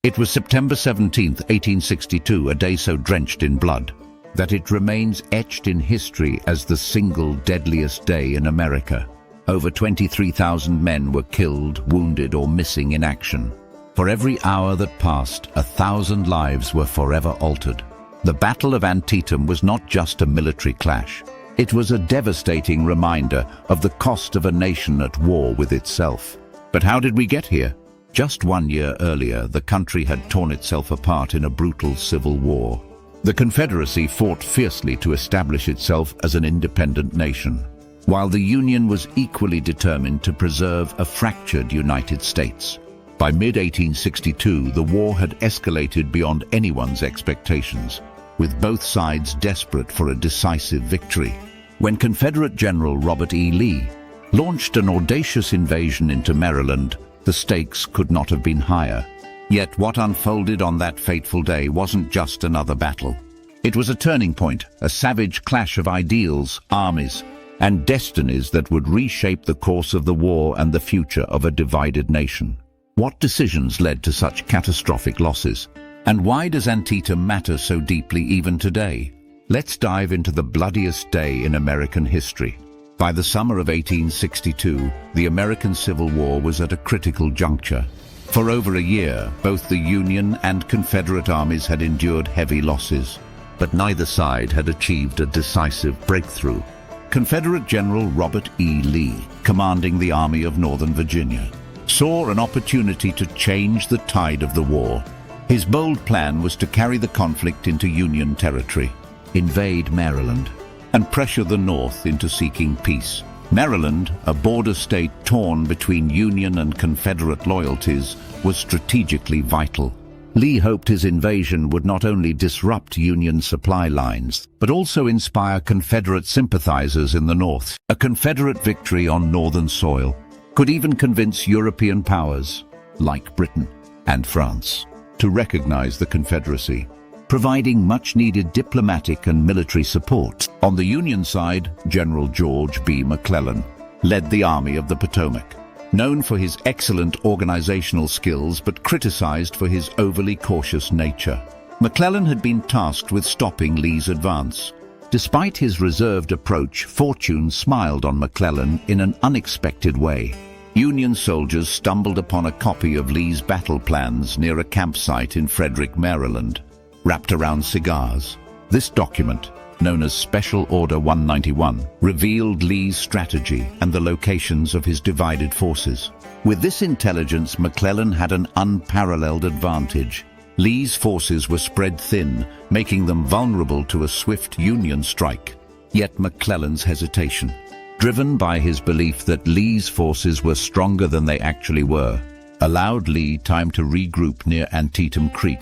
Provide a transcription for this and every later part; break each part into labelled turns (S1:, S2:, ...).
S1: It was September 17, 1862, a day so drenched in blood that it remains etched in history as the single deadliest day in America. Over 23,000 men were killed, wounded, or missing in action. For every hour that passed, 1,000 lives were forever altered. The Battle of Antietam was not just a military clash. It was a devastating reminder of the cost of a nation at war with itself. But how did we get here? Just 1 year earlier, the country had torn itself apart in a brutal civil war. The Confederacy fought fiercely to establish itself as an independent nation, while the Union was equally determined to preserve a fractured United States. By mid-1862, the war had escalated beyond anyone's expectations, with both sides desperate for a decisive victory. When Confederate General Robert E. Lee launched an audacious invasion into Maryland, the stakes could not have been higher. Yet what unfolded on that fateful day wasn't just another battle. It was a turning point, a savage clash of ideals, armies, and destinies that would reshape the course of the war and the future of a divided nation. What decisions led to such catastrophic losses? And why does Antietam matter so deeply even today? Let's dive into the bloodiest day in American history. By the summer of 1862, the American Civil War was at a critical juncture. For over a year, both the Union and Confederate armies had endured heavy losses, but neither side had achieved a decisive breakthrough. Confederate General Robert E. Lee, commanding the Army of Northern Virginia, saw an opportunity to change the tide of the war. His bold plan was to carry the conflict into Union territory, invade Maryland, and pressure the North into seeking peace. Maryland, a border state torn between Union and Confederate loyalties, was strategically vital. Lee hoped his invasion would not only disrupt Union supply lines, but also inspire Confederate sympathizers in the North. A Confederate victory on Northern soil could even convince European powers, like Britain and France, to recognize the Confederacy, providing much-needed diplomatic and military support. On the Union side, General George B. McClellan led the Army of the Potomac, known for his excellent organizational skills but criticized for his overly cautious nature. McClellan had been tasked with stopping Lee's advance. Despite his reserved approach, fortune smiled on McClellan in an unexpected way. Union soldiers stumbled upon a copy of Lee's battle plans near a campsite in Frederick, Maryland, wrapped around cigars. This document, known as Special Order 191, revealed Lee's strategy and the locations of his divided forces. With this intelligence, McClellan had an unparalleled advantage. Lee's forces were spread thin, making them vulnerable to a swift Union strike. Yet McClellan's hesitation, driven by his belief that Lee's forces were stronger than they actually were, allowed Lee time to regroup near Antietam Creek,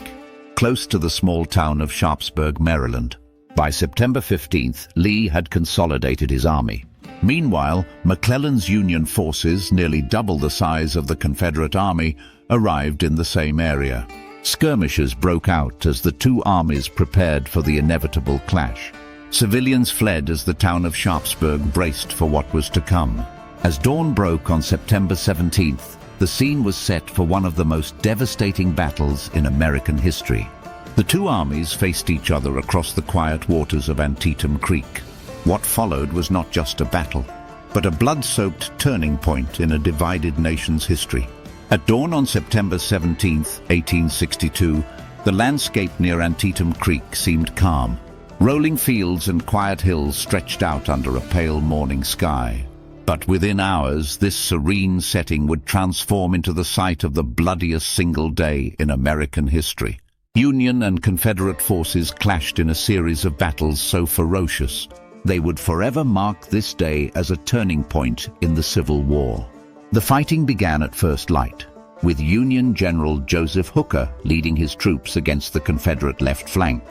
S1: close to the small town of Sharpsburg, Maryland. By September 15th, Lee had consolidated his army. Meanwhile, McClellan's Union forces, nearly double the size of the Confederate army, arrived in the same area. Skirmishes broke out as the two armies prepared for the inevitable clash. Civilians fled as the town of Sharpsburg braced for what was to come. As dawn broke on September 17th, the scene was set for one of the most devastating battles in American history. The two armies faced each other across the quiet waters of Antietam Creek. What followed was not just a battle, but a blood-soaked turning point in a divided nation's history. At dawn on September 17, 1862, the landscape near Antietam Creek seemed calm. Rolling fields and quiet hills stretched out under a pale morning sky. But within hours, this serene setting would transform into the site of the bloodiest single day in American history. Union and Confederate forces clashed in a series of battles so ferocious, they would forever mark this day as a turning point in the Civil War. The fighting began at first light, with Union General Joseph Hooker leading his troops against the Confederate left flank.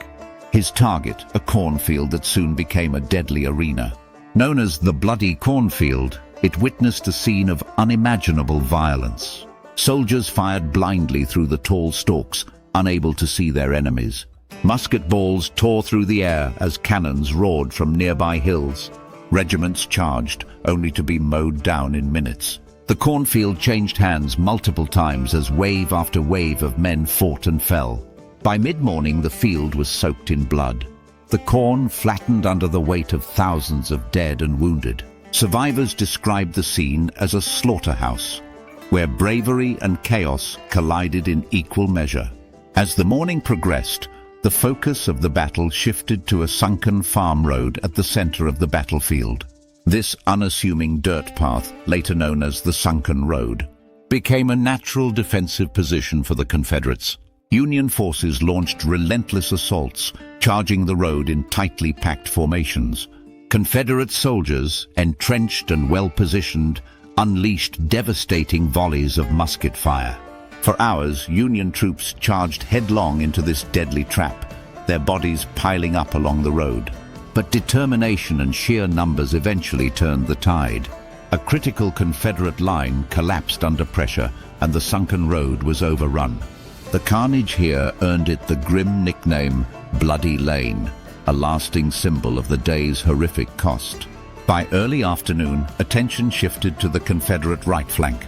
S1: His target, a cornfield that soon became a deadly arena. Known as the Bloody Cornfield, it witnessed a scene of unimaginable violence. Soldiers fired blindly through the tall stalks, unable to see their enemies. Musket balls tore through the air as cannons roared from nearby hills. Regiments charged, only to be mowed down in minutes. The cornfield changed hands multiple times as wave after wave of men fought and fell. By mid-morning, the field was soaked in blood. The corn flattened under the weight of thousands of dead and wounded. Survivors described the scene as a slaughterhouse, where bravery and chaos collided in equal measure. As the morning progressed, the focus of the battle shifted to a sunken farm road at the center of the battlefield. This unassuming dirt path, later known as the Sunken Road, became a natural defensive position for the Confederates. Union forces launched relentless assaults, charging the road in tightly packed formations. Confederate soldiers, entrenched and well-positioned, unleashed devastating volleys of musket fire. For hours, Union troops charged headlong into this deadly trap, their bodies piling up along the road. But determination and sheer numbers eventually turned the tide. A critical Confederate line collapsed under pressure, and the sunken road was overrun. The carnage here earned it the grim nickname Bloody Lane, a lasting symbol of the day's horrific cost. By early afternoon, attention shifted to the Confederate right flank,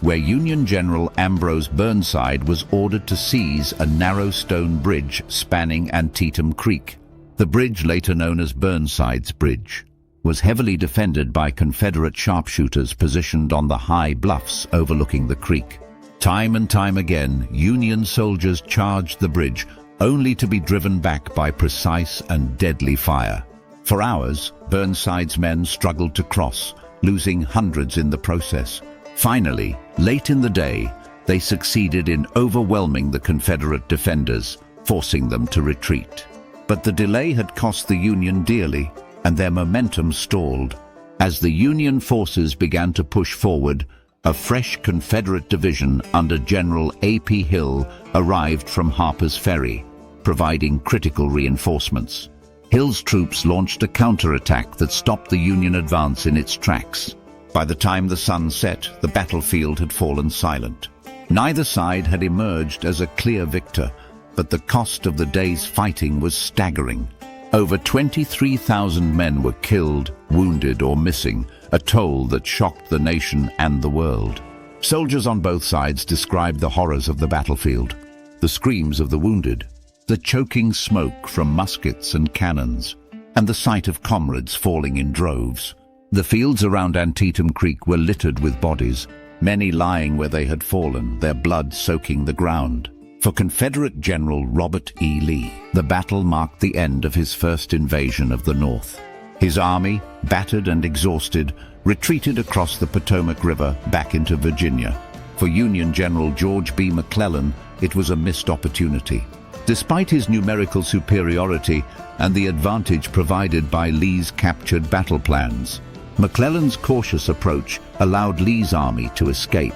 S1: where Union General Ambrose Burnside was ordered to seize a narrow stone bridge spanning Antietam Creek. The bridge, later known as Burnside's Bridge, was heavily defended by Confederate sharpshooters positioned on the high bluffs overlooking the creek. Time and time again, Union soldiers charged the bridge, only to be driven back by precise and deadly fire. For hours, Burnside's men struggled to cross, losing hundreds in the process. Finally, late in the day, they succeeded in overwhelming the Confederate defenders, forcing them to retreat. But the delay had cost the Union dearly, and their momentum stalled. As the Union forces began to push forward, a fresh Confederate division under General A.P. Hill arrived from Harper's Ferry, providing critical reinforcements. Hill's troops launched a counterattack that stopped the Union advance in its tracks. By the time the sun set, the battlefield had fallen silent. Neither side had emerged as a clear victor, but the cost of the day's fighting was staggering. Over 23,000 men were killed, wounded, or missing, a toll that shocked the nation and the world. Soldiers on both sides described the horrors of the battlefield, the screams of the wounded, the choking smoke from muskets and cannons, and the sight of comrades falling in droves. The fields around Antietam Creek were littered with bodies, many lying where they had fallen, their blood soaking the ground. For Confederate General Robert E. Lee, the battle marked the end of his first invasion of the North. His army, battered and exhausted, retreated across the Potomac River back into Virginia. For Union General George B. McClellan, it was a missed opportunity. Despite his numerical superiority and the advantage provided by Lee's captured battle plans, McClellan's cautious approach allowed Lee's army to escape.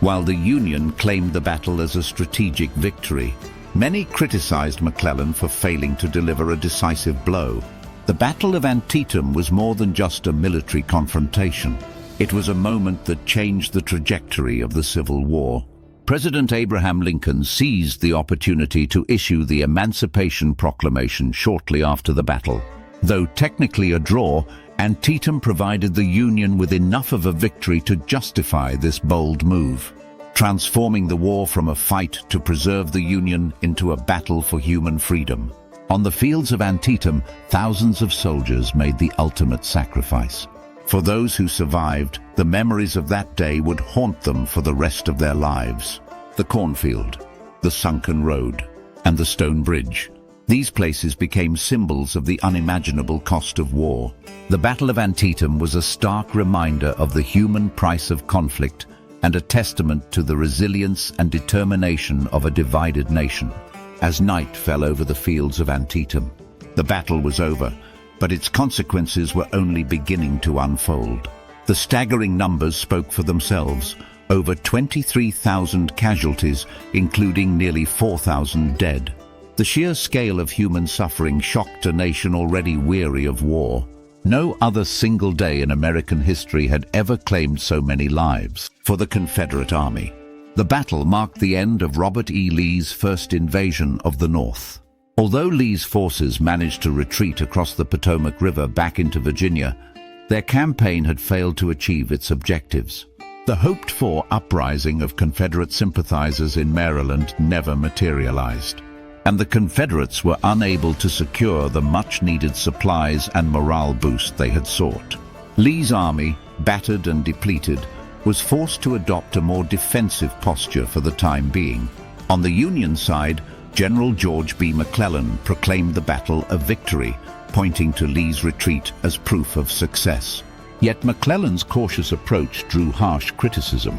S1: While the Union claimed the battle as a strategic victory, many criticized McClellan for failing to deliver a decisive blow. The Battle of Antietam was more than just a military confrontation. It was a moment that changed the trajectory of the Civil War. President Abraham Lincoln seized the opportunity to issue the Emancipation Proclamation shortly after the battle. Though technically a draw, Antietam provided the Union with enough of a victory to justify this bold move, transforming the war from a fight to preserve the Union into a battle for human freedom. On the fields of Antietam, thousands of soldiers made the ultimate sacrifice. For those who survived, the memories of that day would haunt them for the rest of their lives. The cornfield, the sunken road, and the stone bridge. These places became symbols of the unimaginable cost of war. The Battle of Antietam was a stark reminder of the human price of conflict and a testament to the resilience and determination of a divided nation. As night fell over the fields of Antietam, the battle was over, but its consequences were only beginning to unfold. The staggering numbers spoke for themselves. Over 23,000 casualties, including nearly 4,000 dead. The sheer scale of human suffering shocked a nation already weary of war. No other single day in American history had ever claimed so many lives. For the Confederate Army, the battle marked the end of Robert E. Lee's first invasion of the North. Although Lee's forces managed to retreat across the Potomac River back into Virginia, their campaign had failed to achieve its objectives. The hoped-for uprising of Confederate sympathizers in Maryland never materialized, and the Confederates were unable to secure the much-needed supplies and morale boost they had sought. Lee's army, battered and depleted, was forced to adopt a more defensive posture for the time being. On the Union side, General George B. McClellan proclaimed the battle a victory, pointing to Lee's retreat as proof of success. Yet McClellan's cautious approach drew harsh criticism.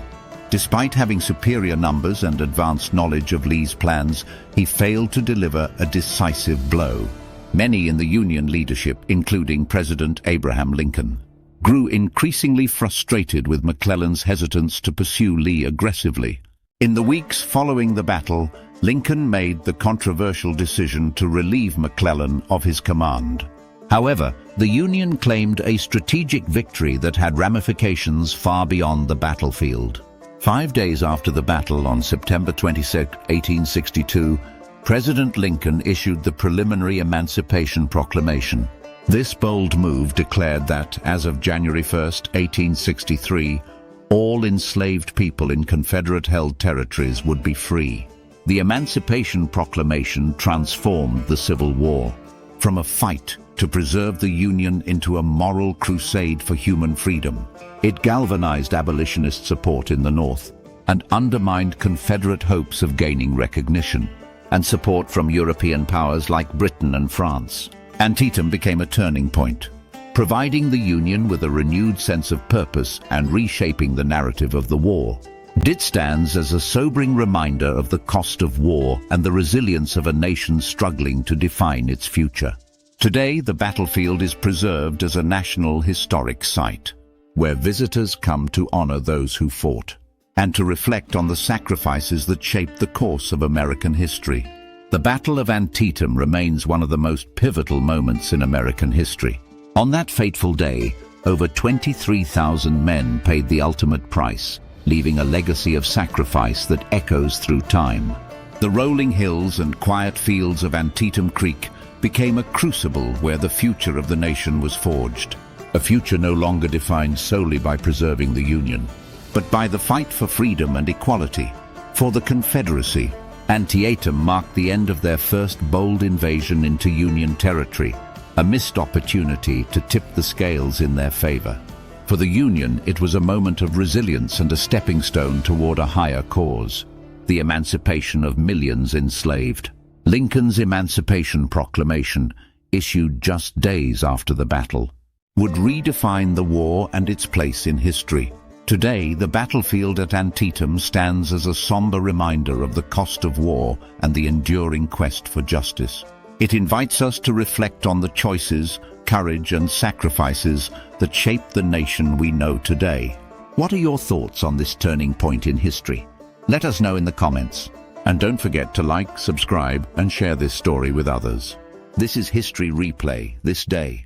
S1: Despite having superior numbers and advanced knowledge of Lee's plans, he failed to deliver a decisive blow. Many in the Union leadership, including President Abraham Lincoln, grew increasingly frustrated with McClellan's hesitance to pursue Lee aggressively. In the weeks following the battle, Lincoln made the controversial decision to relieve McClellan of his command. However, the Union claimed a strategic victory that had ramifications far beyond the battlefield. 5 days after the battle, on September 26, 1862, President Lincoln issued the preliminary Emancipation Proclamation. This bold move declared that, as of January 1, 1863, all enslaved people in Confederate-held territories would be free. The Emancipation Proclamation transformed the Civil War from a fight to preserve the Union into a moral crusade for human freedom. It galvanized abolitionist support in the North and undermined Confederate hopes of gaining recognition and support from European powers like Britain and France. Antietam became a turning point, providing the Union with a renewed sense of purpose and reshaping the narrative of the war. It stands as a sobering reminder of the cost of war and the resilience of a nation struggling to define its future. Today, the battlefield is preserved as a national historic site, where visitors come to honor those who fought and to reflect on the sacrifices that shaped the course of American history. The Battle of Antietam remains one of the most pivotal moments in American history. On that fateful day, over 23,000 men paid the ultimate price, leaving a legacy of sacrifice that echoes through time. The rolling hills and quiet fields of Antietam Creek became a crucible where the future of the nation was forged. A future no longer defined solely by preserving the Union, but by the fight for freedom and equality. For the Confederacy, Antietam marked the end of their first bold invasion into Union territory, a missed opportunity to tip the scales in their favor. For the Union, it was a moment of resilience and a stepping stone toward a higher cause, the emancipation of millions enslaved. Lincoln's Emancipation Proclamation, issued just days after the battle, would redefine the war and its place in history. Today, the battlefield at Antietam stands as a somber reminder of the cost of war and the enduring quest for justice. It invites us to reflect on the choices, courage, and sacrifices that shaped the nation we know today. What are your thoughts on this turning point in history? Let us know in the comments. And don't forget to like, subscribe, and share this story with others. This is History Replay, this day.